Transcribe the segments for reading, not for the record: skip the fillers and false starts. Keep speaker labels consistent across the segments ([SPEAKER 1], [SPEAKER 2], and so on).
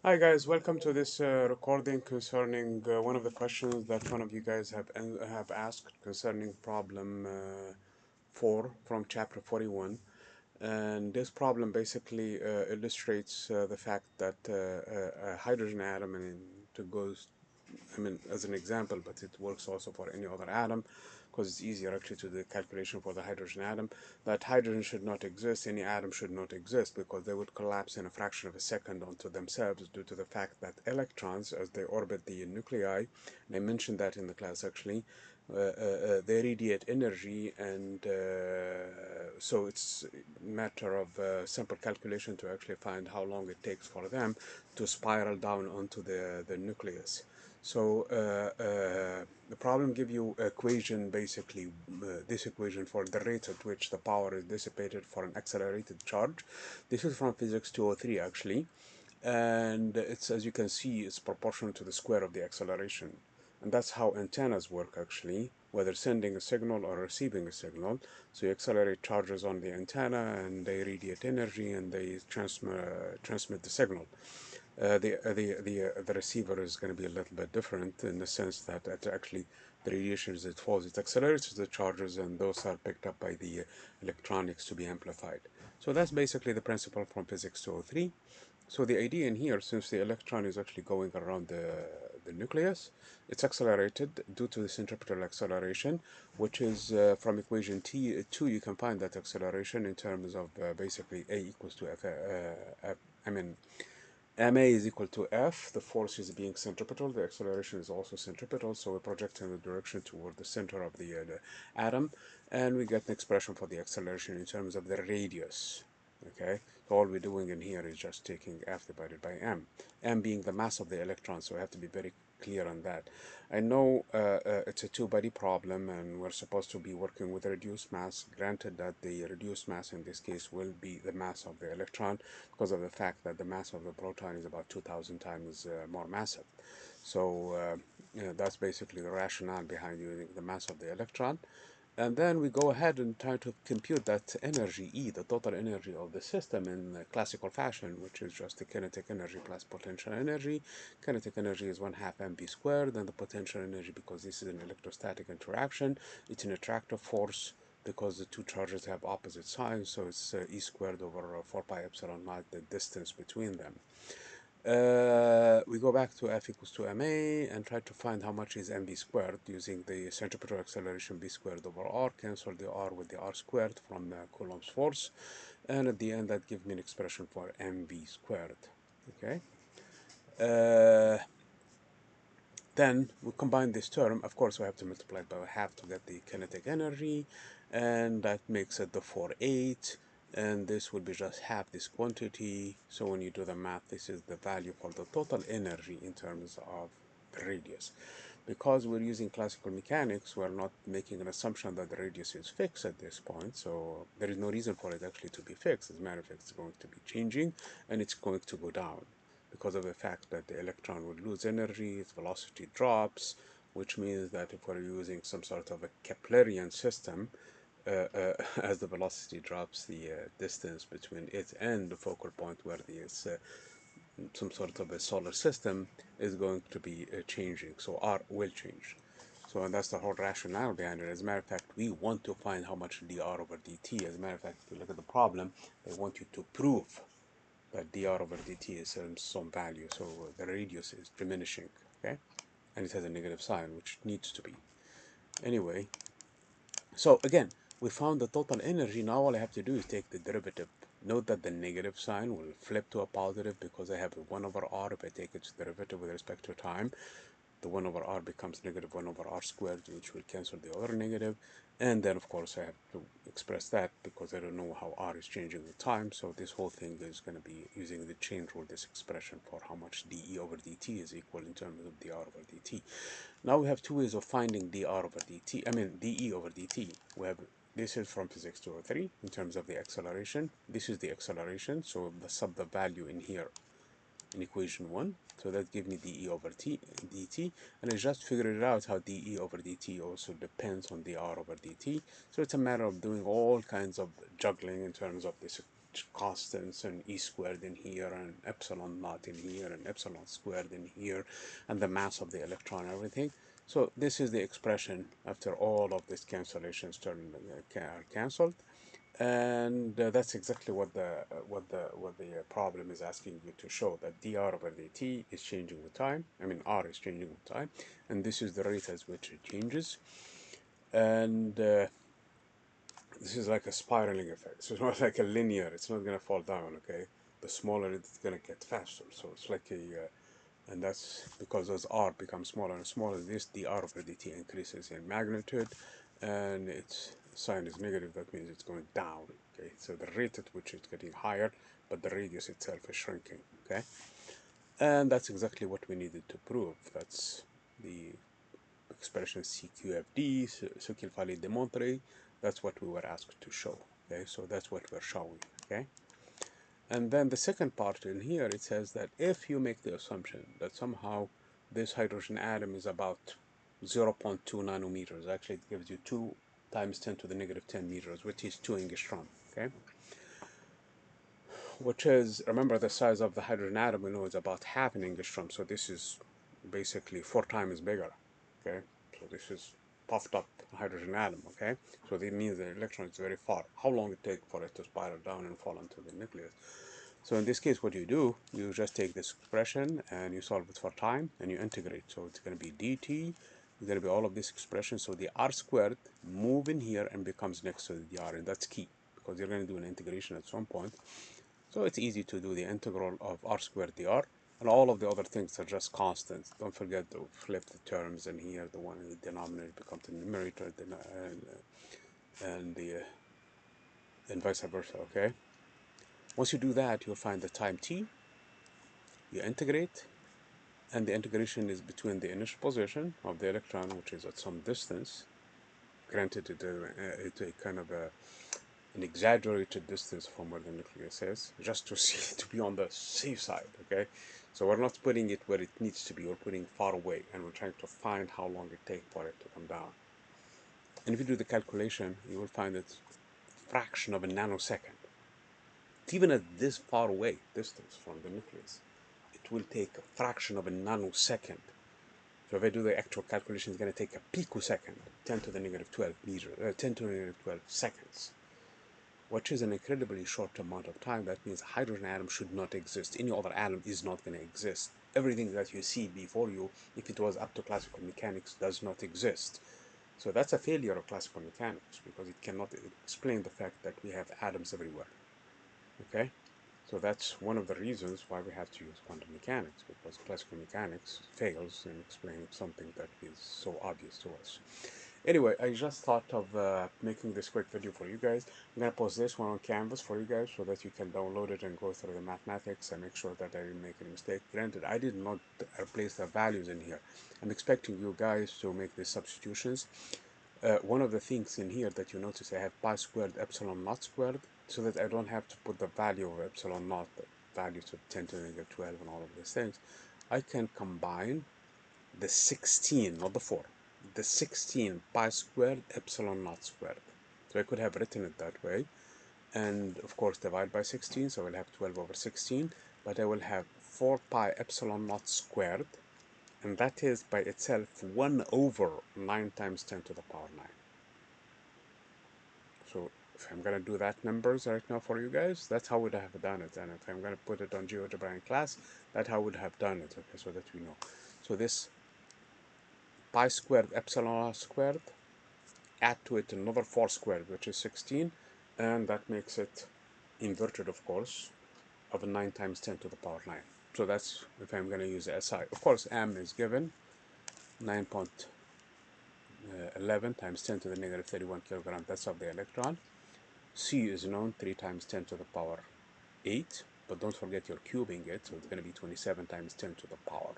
[SPEAKER 1] Hi guys, welcome to this recording concerning one of the questions that one of you guys have asked concerning problem 4 from chapter 41. And this problem basically illustrates the fact that a hydrogen atom, and it goes, I mean, as an example, but it works also for any other atom because it's easier actually to do the calculation for the hydrogen atom, that hydrogen should not exist, any atom should not exist because they would collapse in a fraction of a second onto themselves due to the fact that electrons, as they orbit the nuclei, and I mentioned that in the class actually, they radiate energy, and so it's a matter of simple calculation to actually find how long it takes for them to spiral down onto the nucleus. So the problem give you equation, basically this equation for the rate at which the power is dissipated for an accelerated charge. This is from physics 203 actually, and it's, as you can see, it's proportional to the square of the acceleration. And that's how antennas work actually, whether sending a signal or receiving a signal. So you accelerate charges on the antenna and they radiate energy and they transmit the signal. The receiver is going to be a little bit different in the sense that it actually, the radiation as it falls, it accelerates the charges, and those are picked up by the electronics to be amplified. So that's basically the principle from physics 203. So the idea in here, since the electron is actually going around the nucleus, it's accelerated due to the centripetal acceleration, which is from equation T2, you can find that acceleration in terms of basically A equals to I mean, ma is equal to F, the force is being centripetal, the acceleration is also centripetal, so we project in the direction toward the center of the atom, and we get an expression for the acceleration in terms of the radius. Okay, so all we're doing in here is just taking F divided by m being the mass of the electron, so we have to be very clear on that. I know it's a two-body problem and we're supposed to be working with a reduced mass. Granted that the reduced mass in this case will be the mass of the electron because of the fact that the mass of the proton is about 2,000 times more massive. So that's basically the rationale behind using the mass of the electron. And then we go ahead and try to compute that energy, E, the total energy of the system in classical fashion, which is just the kinetic energy plus potential energy. Kinetic energy is 1/2 mv squared, and the potential energy, because this is an electrostatic interaction, it's an attractive force because the two charges have opposite signs, so it's E squared over 4 pi epsilon naught, the distance between them. We go back to F equals to ma and try to find how much is mv squared using the centripetal acceleration b squared over r, cancel the r with the r squared from Coulomb's force, and at the end that gives me an expression for mv squared. Okay. Then we combine this term. Of course, we have to multiply it by half to get the kinetic energy, and that makes it the 4/8, and this will be just half this quantity. So when you do the math, this is the value for the total energy in terms of the radius. Because we're using classical mechanics, we're not making an assumption that the radius is fixed at this point, so there is no reason for it actually to be fixed. As a matter of fact, it's going to be changing, and it's going to go down because of the fact that the electron would lose energy, its velocity drops, which means that if we're using some sort of a Keplerian system, as the velocity drops, the distance between it and the focal point where there is some sort of a solar system is going to be changing. So R will change. So and that's the whole rationale behind it. As a matter of fact, we want to find how much dr over dt. As a matter of fact, if you look at the problem, they want you to prove that dr over dt is some value, so the radius is diminishing, okay, and it has a negative sign, which needs to be. Anyway, so again, we found the total energy. Now all I have to do is take the derivative. Note that the negative sign will flip to a positive because I have a 1 over r. If I take its derivative with respect to time, the 1 over r becomes negative 1 over r squared, which will cancel the other negative. And then, of course, I have to express that because I don't know how r is changing with time. So this whole thing is going to be using the chain rule, this expression for how much dE over dt is equal in terms of dr over dt. Now we have two ways of finding dr over dt, dE over dt. We have, this is from physics 203 in terms of the acceleration. This is the acceleration, so sub the value in here in equation 1. So that gives me dE over dt, and I just figured it out how dE over dt also depends on dr over dt. So it's a matter of doing all kinds of juggling in terms of this bunch of constants and e squared in here and epsilon naught in here and epsilon squared in here and the mass of the electron and everything. So this is the expression after all of these cancellations are cancelled, and that's exactly what the problem is asking you to show, that dr over dt is changing with time. I mean, r is changing with time, and this is the rate at which it changes. And this is like a spiraling effect. So it's not like a linear. It's not gonna fall down. Okay, the smaller it's gonna get faster. So it's like and that's because as r becomes smaller and smaller, this dr over dt increases in magnitude, and its sign is negative. That means it's going down. Okay, so the rate at which it's getting higher, but the radius itself is shrinking. Okay, and that's exactly what we needed to prove. That's the expression CQFD, ce qu'il fallait démontrer. That's what we were asked to show. Okay, so that's what we're showing. Okay, and then the second part in here, it says that if you make the assumption that somehow this hydrogen atom is about 0.2 nanometers, actually it gives you 2 times 10 to the negative 10 meters, which is 2 angstrom. Okay, which is, remember, the size of the hydrogen atom we know is about half an angstrom, so this is basically 4 times bigger. Okay, so this is puffed up hydrogen atom. Okay, so that means the electron is very far. How long it takes for it to spiral down and fall into the nucleus? So in this case, what you do, you just take this expression and you solve it for time and you integrate. So it's going to be dt, it's going to be all of this expression. So the r squared move in here and becomes next to the dr, and that's key because you're going to do an integration at some point. So it's easy to do the integral of r squared dr, and all of the other things are just constants. Don't forget to flip the terms, and here the one in the denominator becomes the numerator, and vice versa. Okay. Once you do that, you'll find the time t. You integrate, and the integration is between the initial position of the electron, which is at some distance. Granted, it's a kind of an exaggerated distance from where the nucleus is, just to see, to be on the safe side. Okay, so we're not putting it where it needs to be. We're putting far away, and we're trying to find how long it takes for it to come down. And if you do the calculation, you will find it's a fraction of a nanosecond. Even at this far away distance from the nucleus, it will take a fraction of a nanosecond. So if I do the actual calculation, it's going to take a picosecond, 10 to the negative 12 meters, 10 to the negative 12 seconds, which is an incredibly short amount of time. That means a hydrogen atom should not exist. Any other atom is not going to exist. Everything that you see before you, if it was up to classical mechanics, does not exist. So that's a failure of classical mechanics, because it cannot explain the fact that we have atoms everywhere. Okay? So that's one of the reasons why we have to use quantum mechanics, because classical mechanics fails in explaining something that is so obvious to us. Anyway, I just thought of making this quick video for you guys. I'm going to post this one on Canvas for you guys so that you can download it and go through the mathematics and make sure that I didn't make any mistake. Granted, I did not replace the values in here. I'm expecting you guys to make these substitutions. One of the things in here that you notice, I have pi squared epsilon naught squared, so that I don't have to put the value of epsilon naught, the values of 10 to the negative 12 and all of these things. I can combine the 16, not the 4, the 16 pi squared epsilon naught squared. So I could have written it that way, and of course divide by 16, so I will have 12 over 16, but I will have 4 pi epsilon naught squared, and that is by itself 1 over 9 times 10 to the power 9. So if I'm going to do that numbers right now for you guys, that's how I would have done it. And if I'm going to put it on GeoGebra in class, that's how I would have done it, okay, so that we know. So this pi squared epsilon squared, add to it another 4 squared, which is 16, and that makes it inverted, of course, of 9 times 10 to the power 9. So that's if I'm going to use SI. Of course, M is given 9.11 times 10 to the negative 31 kilogram. That's of the electron. C is known, 3 times 10 to the power 8. But don't forget you're cubing it, so it's going to be 27 times 10 to the power,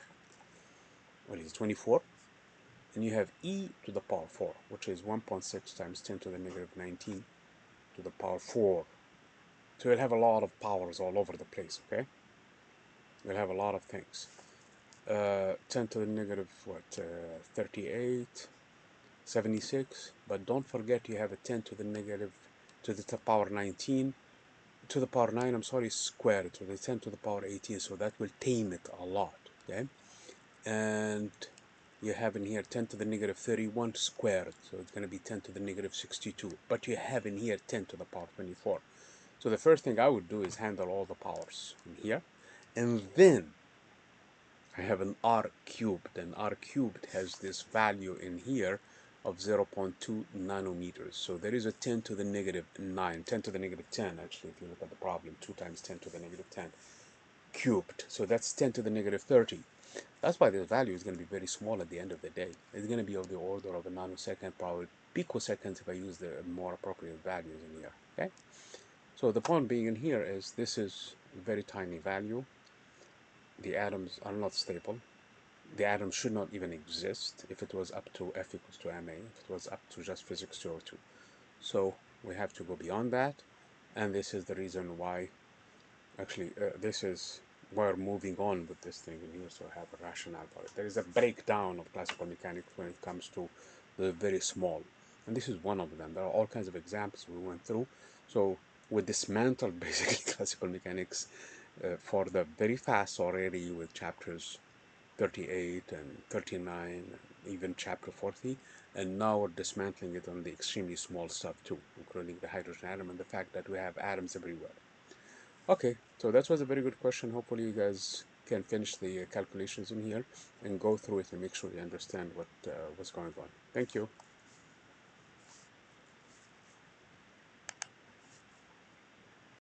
[SPEAKER 1] what is it, 24? And you have e to the power 4, which is 1.6 times 10 to the negative 19 to the power 4. So you'll have a lot of powers all over the place, okay? You'll have a lot of things. 10 to the negative, 38, 76. But don't forget you have a 10 to the negative, to the power 19, to the power 9, I'm sorry, squared, so the 10 to the power 18, so that will tame it a lot, okay? And you have in here 10 to the negative 31 squared, so it's going to be 10 to the negative 62, but you have in here 10 to the power 24. So the first thing I would do is handle all the powers in here, and then I have an r cubed, and r cubed has this value in here of 0.2 nanometers. So there is a 10 to the negative 9, 10 to the negative 10 actually, if you look at the problem, 2 times 10 to the negative 10 cubed. So that's 10 to the negative 30. That's why this value is going to be very small at the end of the day. It's going to be of the order of a nanosecond, probably picoseconds if I use the more appropriate values in here. Okay. So the point being in here is this is a very tiny value. The atoms are not stable. The atom should not even exist if it was up to F equals to ma, if it was up to just physics 202. So we have to go beyond that, and this is the reason why, actually, this is why we're moving on with this thing in here, so I have a rationale for it. There is a breakdown of classical mechanics when it comes to the very small, and this is one of them. There are all kinds of examples we went through, so we dismantled basically classical mechanics for the very fast already with chapters 38 and 39, and even chapter 40, and now we're dismantling it on the extremely small stuff too, including the hydrogen atom and the fact that we have atoms everywhere. Okay, so that was a very good question. Hopefully you guys can finish the calculations in here and go through it and make sure you understand what's going on. Thank you.